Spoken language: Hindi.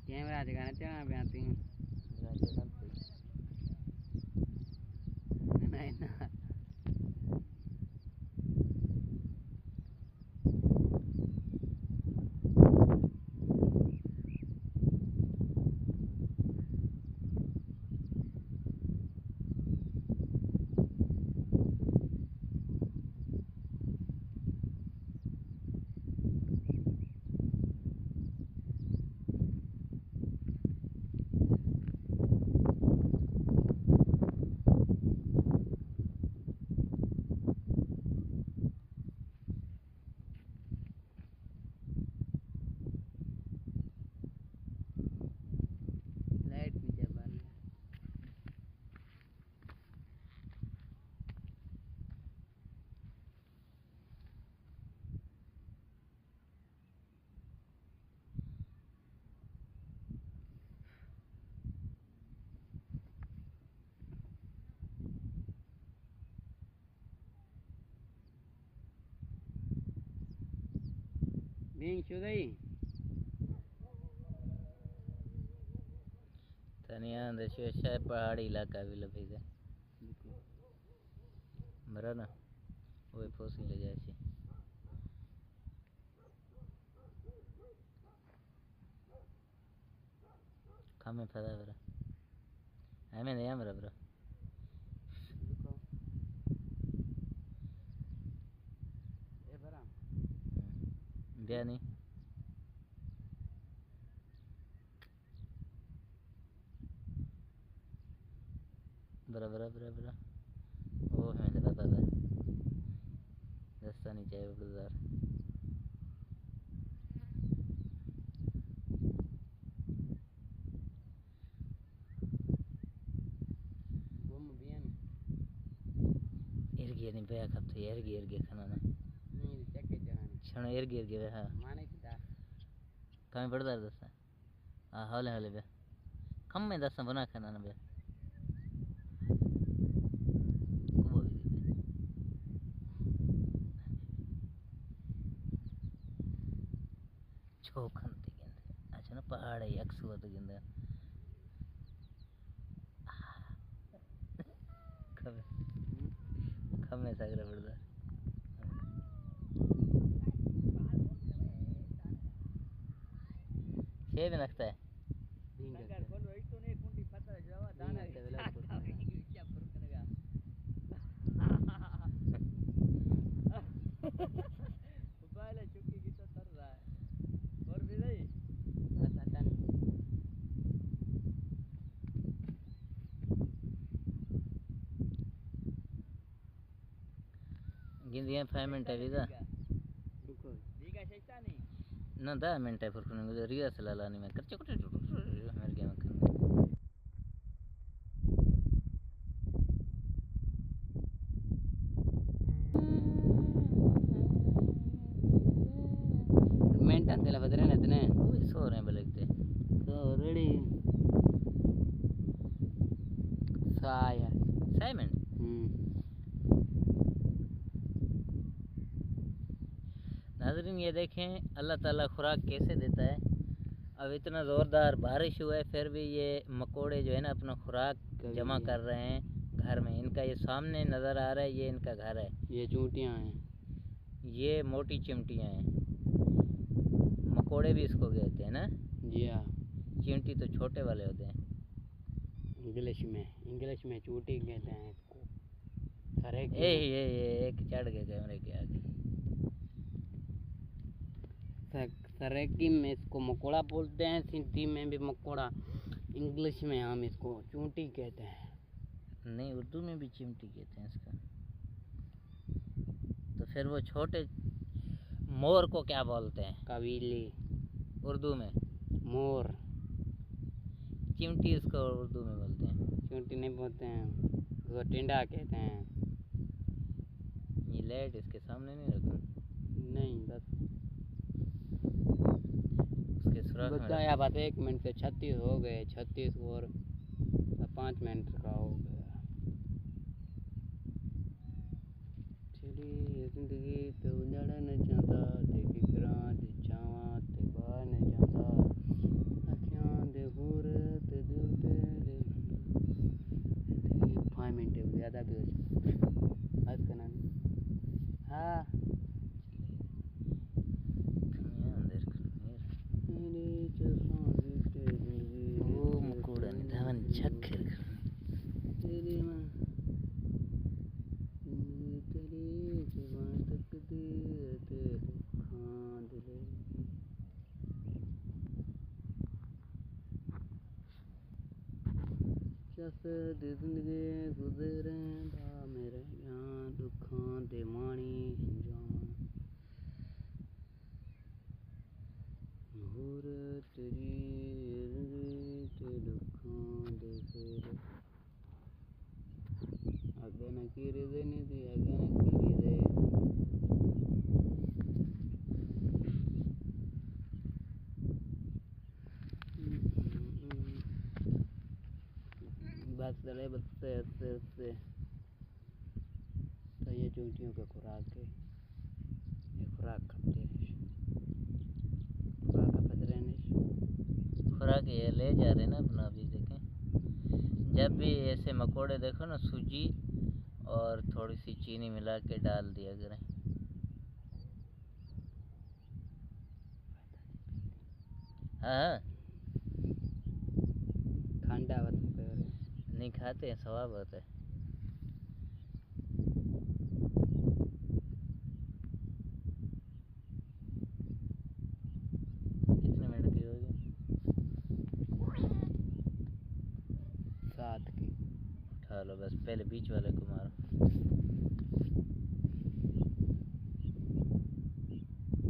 कैमरा जगाना चढ़ा पे आती हूँ नहीं ना लाइट नीचे बाल बींग छू गई तनिया देखियो शायद पहाड़ी इलाका भी लभी दे मरा ना वो फोसी ले जाए छी खामे फदा बरा हमें नहीं आमरा बरा ए बरा बिया नहीं बरा बरा बरा बरा ओ हमें तो पता था दस्ता नहीं चाहिए बुज़ार गुम बियन इर्गी नहीं पे कब तो इर्गी खाना ना नहीं चेक के जाना क्षण इर्गी वे हाँ माने था कमी पड़ता है दस्ता हाँ हौले हौले बे कम में दस्ता बना खाना ना बे छोखन तिगिंद अच्छा ना पहाड़ है अक्सुआ तिगिंद खमे खमे सागरा पड़ता छे भी नखता है नगर बोलो एक तो नहीं कुंडी पत्थर जवा दाना के वेला पर क्या फर्क करेगा पहले चुकी की तो तर रहा है और भी नहीं बस आता नहीं गिंदियां 5 मिनट है वीजा रुको दीगा सच्चा नहीं ना 10 मिनट है फुरफुर मुझे रिया से लानी में कर चुके मेरे गेम करना मेंटन तेला बदरे न इतने कोई सो रहे हैं बलकते तो रेडी साया साइमन नाज़रीन ये देखें अल्लाह ताला खुराक कैसे देता है अब इतना ज़ोरदार बारिश हुआ है फिर भी ये मकोड़े जो है ना अपना खुराक जमा कर रहे हैं घर में इनका ये सामने नज़र आ रहा है ये इनका घर है ये चूटियाँ हैं ये मोटी चिमटियाँ हैं मकोड़े भी इसको कहते हैं ना जी हाँ चिमटी तो छोटे वाले होते हैं इंग्लिश में चूटी कहते हैं इसको ये एक चढ़ गए कैमरे के आगे सरेकी में इसको मकोड़ा बोलते हैं सिंधी में भी मकोड़ा इंग्लिश में हम इसको चूंटी कहते हैं नहीं उर्दू में भी चिमटी कहते हैं इसका तो फिर वो छोटे मोर को क्या बोलते हैं कबीली उर्दू में मोर चिमटी इसको उर्दू में बोलते हैं चूंटी नहीं बोलते हैं उसको टिंडा कहते हैं ये लाइट इसके सामने नहीं रखो नहीं बस उसके सुराख में बताया बात 1 मिनट से 36 हो गए 36 और 5 मिनट का हो गया चिड़ी जिंदगी तो उजाड़ा न चाहता ते फिक्रां ते चावां ते बाहर न जांदा अखियां जस दी जिंदगी गुजरे दा मेरे जान दुखां दे माणी जान होर तेरी जिंदगी ते दुखां दे फेरे अगे न कीरी दे निधि अगे न कीरी दे बस चले बसते हंसते हंसते तो ये चूंटियों का खुराक है ये खुराक खाते रहे खुराक खाते रहने खुराक ये ले जा रहे ना अपना। अभी देखें जब भी ऐसे मकोड़े देखो ना सूजी और थोड़ी सी चीनी मिला के डाल दिया करें। हाँ ठंडा वत पे नहीं खाते हैं, स्वाब होता है। कितने मिनट की होगी? 7 की। उठा लो बस, पहले बीच वाले को मारो।